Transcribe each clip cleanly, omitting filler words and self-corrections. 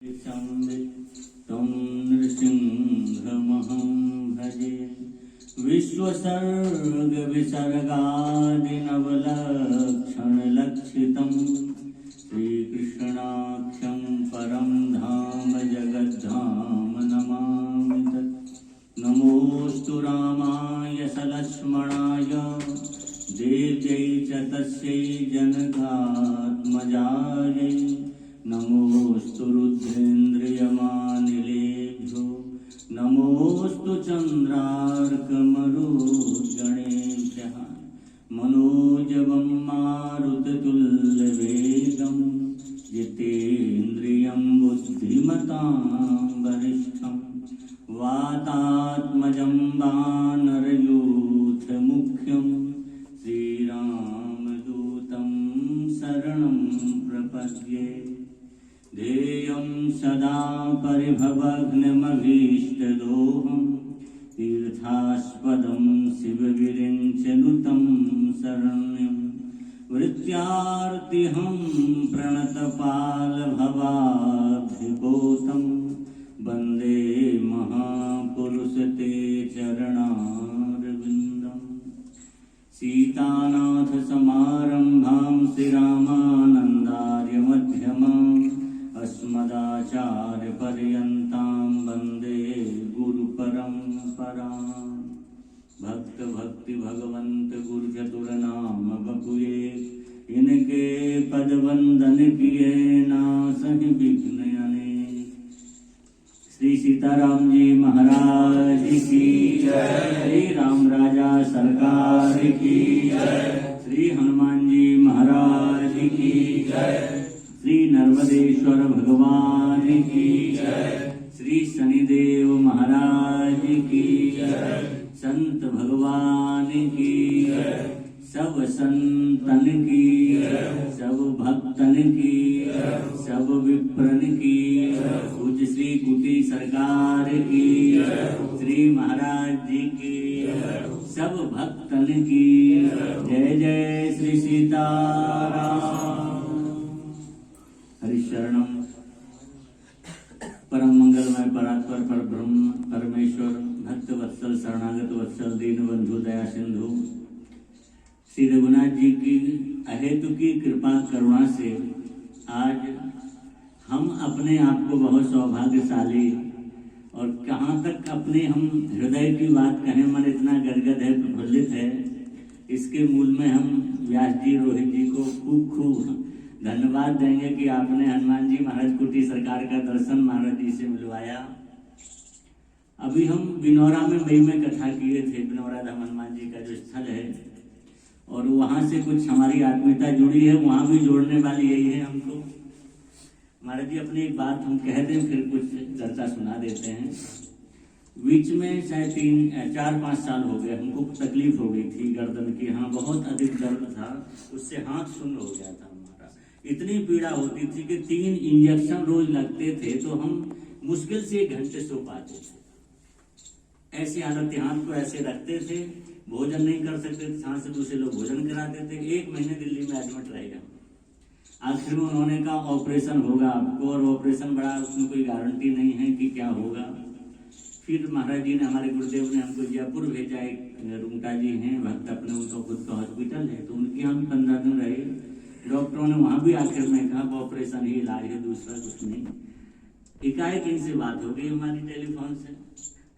तं नृसिंहमहं भजे। विश्वसर्गविसर्गादिनवलक्षणलक्षितं श्रीकृष्णाख्यं परं धाम जगद्धाम नमामि तत्। नमोऽस्तु रामाय सलक्ष्मणाय देव्यै च तस्यै जनकात्मजायै। नमोऽस्तु रुद्रेन्द्रियमानिलेभ्यो नमोऽस्तु चन्द्रार्कमरुद्गणेभ्यः। मनोजवं मारुततुल्यवेगं जितेन्द्रियं बुद्धिमतां वरिष्ठं वातात्मजं वानरयूथमुख्यं श्रीरामदूतं शरणं प्रपद्ये। ध्येयं सदा परिभवग्नमभीष्टदोहं तीर्थास्पदं शिवविरिञ्चनुतं शरण्यं। वृत्यार्तिहं प्रणतपालभवाब्धिपोतं वन्दे महापुरुषते चरणारविन्दम्। सीतानाथसमारम्भां श्रीरामानन्दार्यमध्यमाम् अस्मदाचार्यपर्यन्तां वन्दे गुरुपरम्पराम्। भक्त भक्ति भगवंत गुरु चतुरनाम बपुए इनके पद वंदन किए नासहि विघ्न अनेक। श्री सीताराम जी महाराज की जय। श्री राम राजा सरकार की जय। श्री हनुमान जी महाराज की जय। श्री नर्मदेश्वर भगवान की जय। श्री शनिदेव महाराज की जय। संत भगवान की जय। सब संतन की जय। सब भक्तन की जय। सब विप्रन की जय। पूज्य श्री कुटी सरकार की जय। श्री महाराज जी की जय। सब भक्तन की जय। जय श्री सीताराम। हरिशरणम। परम मंगलमय परात्पर पर ब्रह्म परमेश्वर भक्त वत्सल शरणागत वत्सल दीन बंधु दया सिंधु श्री रघुनाथ जी की अहेतु की कृपा करुणा से आज हम अपने आप को बहुत सौभाग्यशाली और कहाँ तक अपने हम हृदय की बात कहें, मन इतना गदगद है, प्रफुल्लित है। इसके मूल में हम व्यास जी रोहित जी को खूब धन्यवाद देंगे कि आपने हनुमान जी महाराज कुटी सरकार का दर्शन महाराज जी से मिलवाया। अभी हम बिनौरा में मई में कथा किए थे। बिनौरा धाम हनुमान जी का जो स्थल है और वहाँ से कुछ हमारी आत्मीयता जुड़ी है, वहाँ भी जोड़ने वाली यही है हमको। महाराज जी अपनी एक बात हम कह दें फिर कुछ चर्चा सुना देते हैं। बीच में शायद 4-5 साल हो गए हमको तकलीफ हो गई थी गर्दन की। हाँ, बहुत अधिक दर्द था, उससे हाथ शून्य हो गया था हमारा। इतनी पीड़ा होती थी कि 3 इंजेक्शन रोज लगते थे तो हम मुश्किल से 1 घंटे सो पाते थे। ऐसी हालत, हाथ को ऐसे रखते थे, भोजन नहीं कर सकते थे, हाथ से दूसरे लोग भोजन कराते थे। 1 महीने दिल्ली में एडमिट रहेगा। आखिर में उन्होंने कहा ऑपरेशन होगा आपको, और ऑपरेशन बड़ा, उसमें कोई गारंटी नहीं है कि क्या होगा। फिर महाराज जी ने, हमारे गुरुदेव ने हमको जयपुर भेजा। एक रुंगटा जी हैं भक्त अपने, उनका खुद का हॉस्पिटल है, तो उनके यहाँ 15 दिन रहे। डॉक्टरों ने वहां भी आखिर में कहा ऑपरेशन ही इलाज है, दूसरा कुछ नहीं। एकाएक इनसे बात हो गई हमारी टेलीफोन से,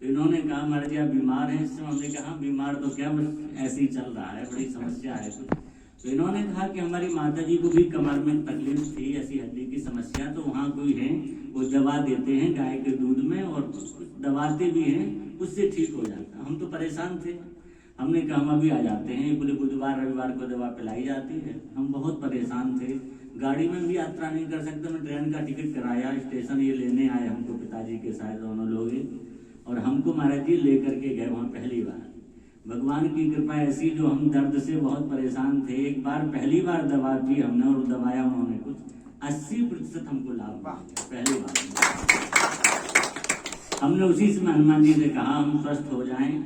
तो इन्होंने कहा महाराज जी आप बीमार हैं इस समय। हमने कहा बीमार तो क्या, बस ऐसे ही चल रहा है, बड़ी समस्या है कुछ। तो इन्होंने कहा कि हमारी माता जी को भी कमर में तकलीफ थी, ऐसी हड्डी की समस्या, तो वहाँ कोई है वो दवा देते हैं गाय के दूध में, और दबाते भी हैं, उससे ठीक हो जाता। हम तो परेशान थे, हमने कहा हम अभी आ जाते हैं। पूरे बुधवार रविवार को दवा पिलाई जाती है। हम बहुत परेशान थे, गाड़ी में भी यात्रा नहीं कर सकते। मैं ट्रेन का टिकट कराया, स्टेशन ये लेने आए हमको, पिताजी के साथ दोनों लोग, और हमको महाराज जी लेकर के गए वहाँ पहली बार। भगवान की कृपा ऐसी, जो हम दर्द से बहुत परेशान थे, एक बार पहली बार दवा दी हमने और दवाया उन्होंने कुछ 80% हमको लाभ पहली बार। हमने उसी समय हनुमान जी से कहा हम स्वस्थ हो जाएं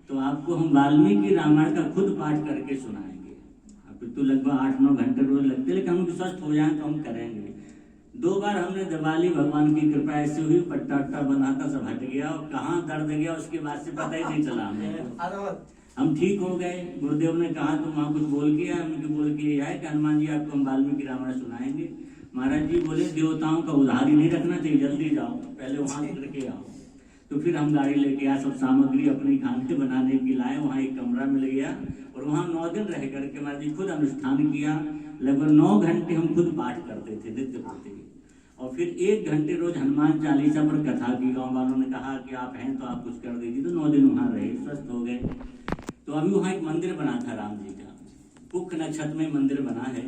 तो आपको हम वाल्मीकि रामायण का खुद पाठ करके सुनाएंगे। अब तो लगभग 8-9 घंटे रोज लगते, लेकिन हम स्वस्थ हो जाएं तो हम करेंगे। 2 बार हमने दबा ली, भगवान की कृपा ऐसी हुई, पट्टा वट्टा बना था, सब हट गया, और कहाँ दर्द गया उसके बाद से पता ही नहीं चला हमें। हम ठीक हो गए। गुरुदेव ने कहा तुम वहाँ कुछ बोल के आए? उनके बोल के आए कि हनुमान जी आपको हम वाल्मीकि रामायण सुनाएंगे। महाराज जी बोले देवताओं का उधार ही नहीं रखना चाहिए, जल्दी जाओ, पहले वहाँ करके आओ। तो फिर हम गाड़ी लेके आए, सब सामग्री अपनी खाने बनाने की लाए, वहाँ एक कमरा मिल गया और वहाँ 9 दिन रह करके महाराज जी खुद अनुष्ठान किया। लगभग 9 घंटे हम खुद पाठ करते थे नित्य प्रति, और फिर 1 घंटे रोज हनुमान चालीसा पर कथा की। गाँव वालों ने कहा कि आप हैं तो आप कुछ कर दीजिए, तो 9 दिन वहाँ रहे, स्वस्थ हो गए। तो अभी वहाँ एक मंदिर बना था राम जी का, पुख नक्षत्र में मंदिर बना है,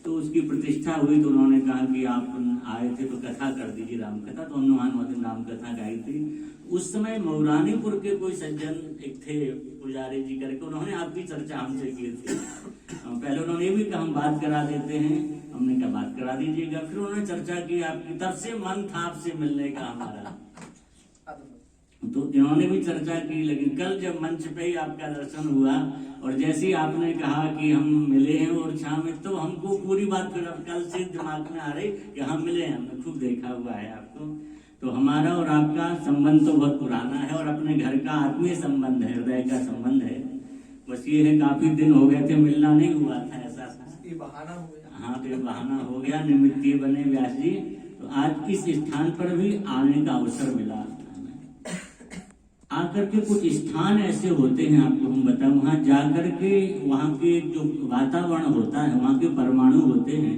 तो उसकी प्रतिष्ठा हुई। तो उन्होंने कहा कि आप आए थे तो कथा कर दीजिए, राम कथा। तो हमने वहाँ 9 दिन राम कथा गाई थी। उस समय मौरानीपुर के कोई सज्जन एक थे पुजारी जी करके, उन्होंने आपकी चर्चा हमसे की थी। पहले उन्होंने भी कहा हम बात करा देते हैं, हमने कहा बात करा दीजिएगा। फिर उन्होंने चर्चा की आपकी, तब से मन था आपसे मिलने का हमारा। तो इन्होंने भी चर्चा की, लेकिन कल जब मंच पे ही आपका दर्शन हुआ और जैसे ही आपने कहा कि हम मिले हैं और शाम में, तो हमको पूरी बात फिर कल से दिमाग में आ रही कि हम मिले हैं, हमने खूब देखा हुआ है आपको। तो हमारा और आपका संबंध तो बहुत पुराना है और अपने घर का आत्मीय संबंध है, हृदय का संबंध है। बस ये है काफी दिन हो गए थे, मिलना नहीं हुआ था, ऐसा ये बहाना हो गया। हाँ, तो ये बहाना हो गया, निमित्त बने व्यास जी। तो आज इस स्थान पर भी आने का अवसर मिला। आकर के कुछ स्थान ऐसे होते हैं, आपको हम बताएं, वहां जाकर के वहां के जो वातावरण होता है, वहां के परमाणु होते हैं,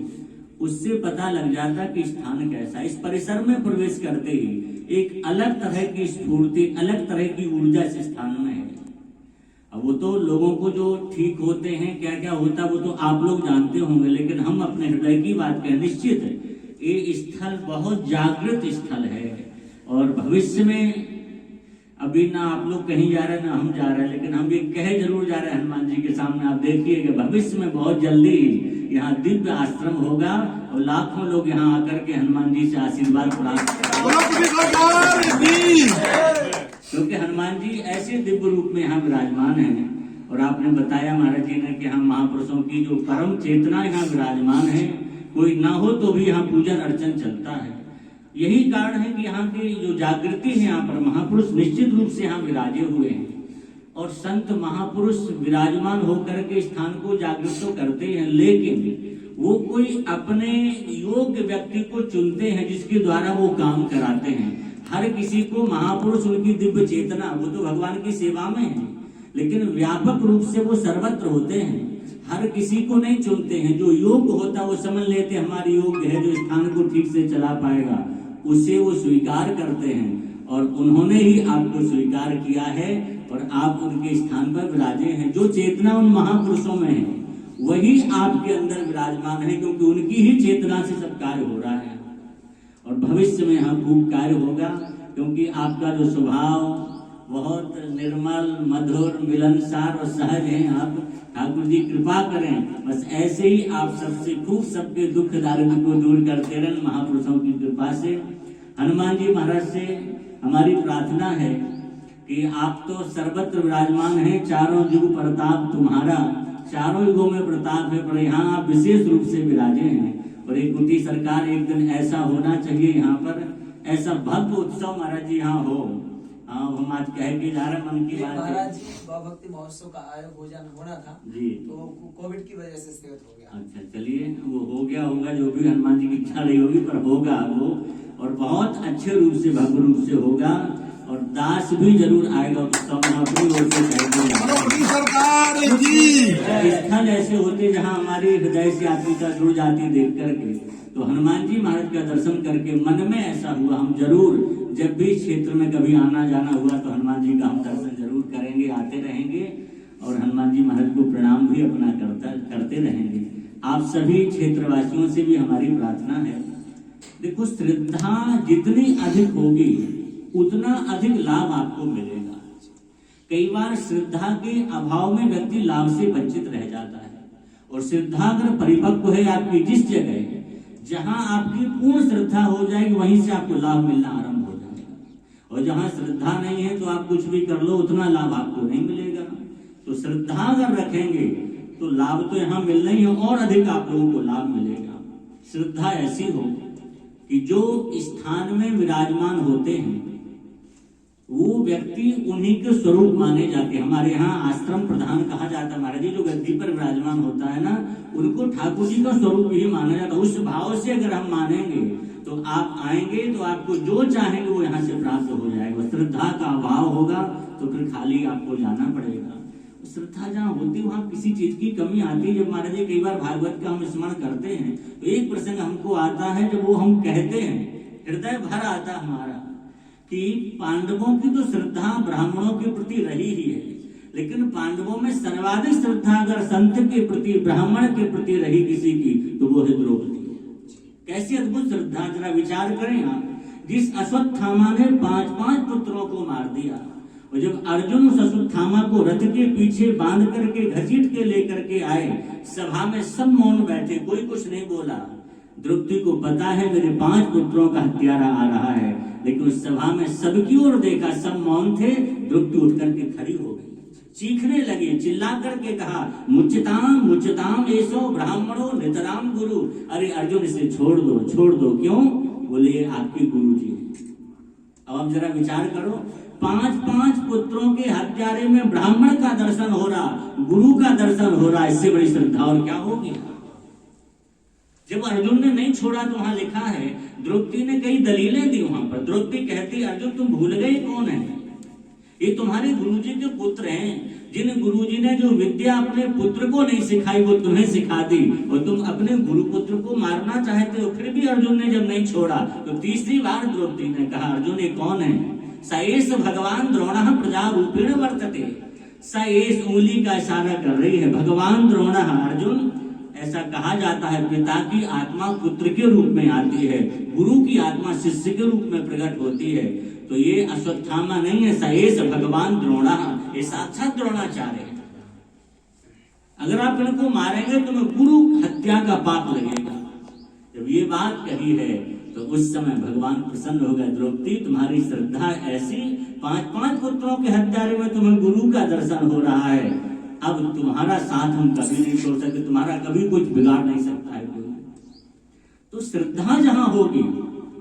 उससे पता लग जाता कि स्थान कैसा है। इस परिसर में प्रवेश करते ही एक अलग तरह की स्फूर्ति, अलग तरह की ऊर्जा इस स्थान में है। अब वो तो लोगों को जो ठीक होते हैं, क्या क्या होता है वो तो आप लोग जानते होंगे, लेकिन हम अपने हृदय की बात करें, निश्चित है ये स्थल बहुत जागृत स्थल है। और भविष्य में अभी ना आप लोग कहीं जा रहे हैं ना हम जा रहे हैं, लेकिन हम ये कहे जरूर जा रहे हैं हनुमान जी के सामने, आप देखिएगा भविष्य में बहुत जल्दी यहाँ दिव्य आश्रम होगा और लाखों लोग यहाँ आकर के हनुमान जी से आशीर्वाद प्राप्त करेंगे, क्योंकि हनुमान जी ऐसे दिव्य रूप में यहाँ विराजमान हैं। और आपने बताया महाराज जी ने कि हम महापुरुषों की जो परम चेतना यहाँ विराजमान है, कोई ना हो तो भी यहाँ पूजन अर्चन चलता है। यही कारण है कि यहाँ की जो जागृति है, यहाँ पर महापुरुष निश्चित रूप से यहाँ विराजे हुए हैं और संत महापुरुष विराजमान होकर के स्थान को जागृत तो करते हैं, लेकिन वो कोई अपने योग्य व्यक्ति को चुनते हैं जिसके द्वारा वो काम कराते हैं। हर किसी को महापुरुष, उनकी दिव्य चेतना, वो तो भगवान की सेवा में है, लेकिन व्यापक रूप से वो सर्वत्र होते हैं। हर किसी को नहीं चुनते हैं, जो योग्य होता है वो समझ लेते हैं हमारे योग्य है, जो स्थान को ठीक से चला पाएगा, उसे वो स्वीकार करते हैं। और उन्होंने ही आपको स्वीकार किया है और आप उनके स्थान पर विराजे हैं। जो चेतना उन महापुरुषों में है वही आपके अंदर विराजमान है, क्योंकि उनकी ही चेतना से सब कार्य हो रहा है। और भविष्य में यहाँ खूब कार्य होगा, क्योंकि आपका जो स्वभाव बहुत निर्मल, मधुर, मिलनसार और सहज है। आप ठाकुर जी कृपा करें, बस ऐसे ही आप सबसे खूब सबके दुख दारिद्र को दूर करते रहें महापुरुषों की कृपा से। हनुमान जी महाराज से हमारी प्रार्थना है कि आप तो सर्वत्र विराजमान हैं, चारों युग प्रताप तुम्हारा, चारों युगों में प्रताप है, पर यहाँ आप विशेष रूप से विराजे हैं। और एक कुटी सरकार, एक दिन ऐसा होना चाहिए यहाँ पर, ऐसा भव्य उत्सव महाराज जी यहाँ हो। हाँ, हम आज कह के जा रहे, मन की बात है। महाराज जी भक्ति महोत्सव का आयोजन होना था जी, तो कोविड की वजह से स्थगित हो गया। अच्छा, चलिए वो हो गया होगा, जो भी हनुमान जी की इच्छा रही होगी, पर होगा वो, और बहुत अच्छे रूप से, भव्य रूप से होगा। और दास भी जरूर आएगा उत्सव में, अपनी ओर से स्थल ऐसे होते जहाँ हमारी हृदय से आत्मिका जुड़ जाती देख करके। तो हनुमान जी महाराज का दर्शन करके मन में ऐसा हुआ, हम जरूर जब भी क्षेत्र में कभी आना जाना हुआ तो हनुमान जी का हम दर्शन जरूर करेंगे, आते रहेंगे और हनुमान जी महाराज को प्रणाम भी अपना करते रहेंगे। आप सभी क्षेत्रवासियों से भी हमारी प्रार्थना है, देखो श्रद्धा जितनी अधिक होगी उतना अधिक लाभ आपको मिलेगा। कई बार श्रद्धा के अभाव में व्यक्ति लाभ से वंचित रह जाता है, और श्रद्धा अगर परिपक्व है आपकी जिस जगह, जहां आपकी पूर्ण श्रद्धा हो जाएगी वहीं से आपको लाभ मिलना आरंभ हो जाएगा। और जहां श्रद्धा नहीं है तो आप कुछ भी कर लो, उतना लाभ आपको नहीं मिलेगा। तो श्रद्धा अगर रखेंगे तो लाभ तो यहाँ मिलना ही है, और अधिक आप लोगों को लाभ मिलेगा। श्रद्धा ऐसी हो कि जो स्थान में विराजमान होते हैं वो व्यक्ति उन्हीं के स्वरूप माने जाते हैं। हमारे यहाँ आश्रम प्रधान कहा जाता है, महाराज जी जो गद्दी पर विराजमान होता है ना, उनको ठाकुर जी का स्वरूप ही माना जाता है। उस भाव से अगर हम मानेंगे तो आप आएंगे तो आपको जो चाहेंगे वो यहाँ से प्राप्त हो जाएगा। श्रद्धा का अभाव होगा तो फिर खाली आपको जाना पड़ेगा। श्रद्धा जहाँ होती वहाँ किसी चीज की कमी आती है। जब महाराज जी कई बार भागवत का हम स्मरण करते हैं तो एक प्रसंग हमको आता है, जब वो हम कहते हैं हृदय भर आता हमारा कि पांडवों की तो श्रद्धा ब्राह्मणों के प्रति रही ही है, लेकिन पांडवों में सर्वाधिक श्रद्धा अगर संत के प्रति ब्राह्मण के प्रति रही किसी की तो वो है द्रौपदी। कैसी अद्भुत श्रद्धा, जरा विचार करें आप। जिस अश्वत्थामा ने 5-5 पुत्रों को मार दिया, और जब अर्जुन उस अश्वत्थामा को रथ के पीछे बांध करके घसीट के लेकर के आए, सभा में सब मौन बैठे, कोई कुछ नहीं बोला। द्रौपदी को पता है मेरे 5 पुत्रों का हत्यारा आ रहा है, लेकिन उस सभा में सबकी ओर देखा, सब मौन थे। द्रौपदी उठ करके खड़ी हो गई, चीखने लगी, चिल्ला करके कहा मुच्यताम मुच्यताम एसो ब्राह्मणो नितराम गुरु। अरे अर्जुन इसे छोड़ दो, छोड़ दो। क्यों? बोले ये आपके गुरु जी हैं। अब आप जरा विचार करो, 5-5 पुत्रों के हत्यारे में ब्राह्मण का दर्शन हो रहा, गुरु का दर्शन हो रहा, इससे बड़ी श्रद्धा और क्या होगी। जब अर्जुन ने नहीं छोड़ा तो वहां लिखा है द्रौपदी ने कई दलीलें दी वहां पर। द्रौपदी कहती अर्जुन तुम भूल गए कौन है? ये तुम्हारे गुरुजी के पुत्र हैं, जिन गुरुजी ने जो विद्या अपने पुत्र को नहीं सिखाई वो तुम्हें सिखा दी, और तुम अपने गुरु पुत्र को मारना चाहते हो। फिर भी अर्जुन ने जब नहीं छोड़ा तो तीसरी बार द्रौपदी ने कहा अर्जुन ये कौन है? सएस भगवान द्रोणः प्रजा रूपेण वर्तते। सएस उंगली का इशारा कर रही है, भगवान द्रोणः अर्जुन। ऐसा कहा जाता है पिता की आत्मा पुत्र के रूप में आती है, गुरु की आत्मा शिष्य के रूप में प्रकट होती है। तो ये अश्वत्थामा नहीं है, सएस भगवान द्रोणः, ये साक्षात द्रोणाचार्य है। अगर आप इनको मारेंगे तो गुरु हत्या का पाप लगेगा। जब ये बात कही है तो उस समय भगवान प्रसन्न हो गए। द्रौपदी तुम्हारी श्रद्धा ऐसी, 5-5 पुत्रों के हत्यारे में तुम्हें गुरु का दर्शन हो रहा है, अब तुम्हारा साथ हम कभी नहीं छोड़ सकते, तुम्हारा कभी कुछ बिगाड़ नहीं सकता है कोई। तो श्रद्धा जहां होगी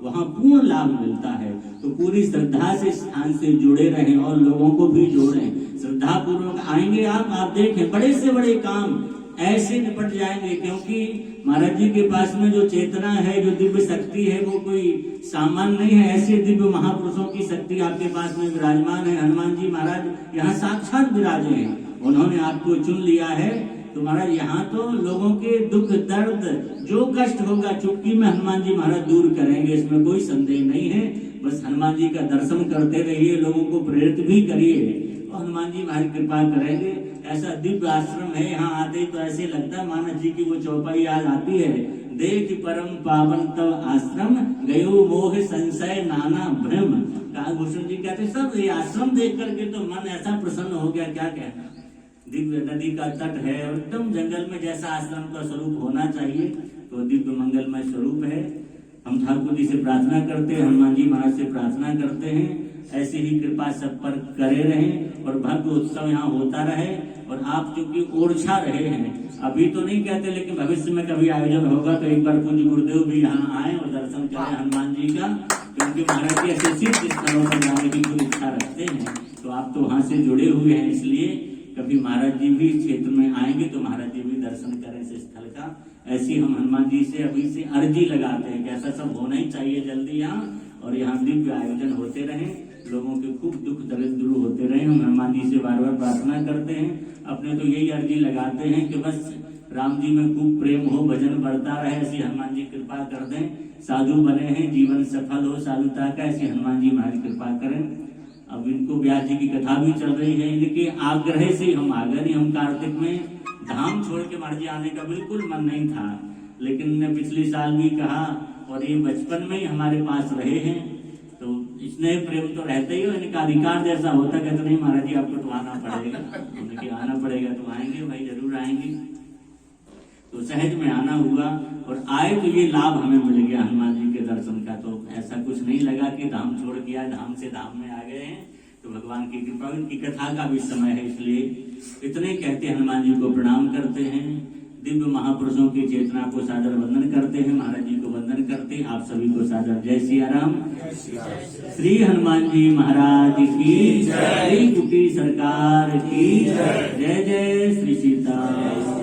वहां पूर्ण लाभ मिलता है। तो पूरी श्रद्धा से स्थान से जुड़े रहें और लोगों को भी जोड़ें। श्रद्धा पूर्वक आएंगे आप देखें बड़े से बड़े काम ऐसे निपट जाएंगे, क्योंकि महाराज जी के पास में जो चेतना है, जो दिव्य शक्ति है, वो कोई सामान्य नहीं है। ऐसे दिव्य महापुरुषों की शक्ति आपके पास में विराजमान है। हनुमान जी महाराज यहाँ साक्षात विराजे हैं, उन्होंने आपको चुन लिया है। तो महाराज यहाँ तो लोगों के दुख दर्द जो कष्ट होगा चुटकी में हनुमान जी महाराज दूर करेंगे, इसमें कोई संदेह नहीं है। बस हनुमान जी का दर्शन करते रहिए, लोगों को प्रेरित भी करिए, और हनुमान जी महाराज कृपा करेंगे। ऐसा दिव्य आश्रम है, यहाँ आते तो ऐसे लगता है मानस जी की वो चौपाई याद आती है, देख परम पावन तव आश्रम गयो मोह संशय नाना भ्रम। कालभूषण जी कहते सब ये आश्रम देख करके तो मन ऐसा प्रसन्न हो गया, क्या कहना। दिव्य नदी का तट है और एकदम जंगल में जैसा आश्रम का स्वरूप होना चाहिए, तो दिव्य मंगलमय स्वरूप है। हम ठाकुर जी से प्रार्थना करते हैं, हनुमान जी महाराज से प्रार्थना करते हैं, ऐसी ही कृपा सब पर करे रहें और भव्य उत्सव यहाँ होता रहे। और आप चूंकि ओरछा रहे हैं, अभी तो नहीं कहते, लेकिन भविष्य में कभी आयोजन होगा तो एक बार पूज्य गुरुदेव भी यहाँ आए और दर्शन करें हनुमान जी का, क्योंकि महाराज जी ऐसे सिद्ध स्थलों पर जाने की कोई इच्छा रखते हैं। तो आप तो वहां से जुड़े हुए हैं, इसलिए कभी महाराज जी भी क्षेत्र में आएंगे तो महाराज जी भी दर्शन करें इस स्थल का। ऐसी हम हनुमान जी से अभी से अर्जी लगाते हैं कि ऐसा सब होना ही चाहिए जल्दी यहाँ, और यहाँ दिव्य आयोजन होते रहे, लोगों के खूब दुख दर्द दूर होते रहे। हम हनुमान जी से बार बार प्रार्थना करते हैं, अपने तो यही अर्जी लगाते हैं कि बस राम जी में खूब प्रेम हो, भजन बढ़ता रहे, ऐसी हनुमान जी कृपा कर दें। साधु बने हैं, जीवन सफल हो साधुता का, ऐसी हनुमान जी हमारी कृपा करें। अब इनको व्यास जी की कथा भी चल रही है, इनके आग्रह से हम आ गए। हम कार्तिक में धाम छोड़ के महाराज जी आने का बिल्कुल मन नहीं था, लेकिन ने पिछले साल भी कहा, और ये बचपन में ही हमारे पास रहे हैं, तो स्नेह प्रेम तो रहता ही हो, इनका अधिकार जैसा होता, कहते नहीं महाराज जी आपको तो आना पड़ेगा। उनके आना पड़ेगा तो आएंगे भाई, जरूर आएंगे। तो सहज में आना हुआ, और आए तो ये लाभ हमें मिल गया हनुमान जी के दर्शन का। तो ऐसा कुछ नहीं लगा कि धाम छोड़ दिया, धाम से धाम में आ गए हैं। तो भगवान की कृपा, उनकी कथा का भी समय है, इसलिए इतने कहते हनुमान जी को प्रणाम करते हैं। दिव्य महापुरुषों की चेतना को सादर वंदन करते हैं, महाराज जी को वंदन करते हैं। आप सभी को सादर जय सिया राम। श्री हनुमान जी महाराज की जय, श्री कुटी सरकार की जय, जय जय श्री सीता।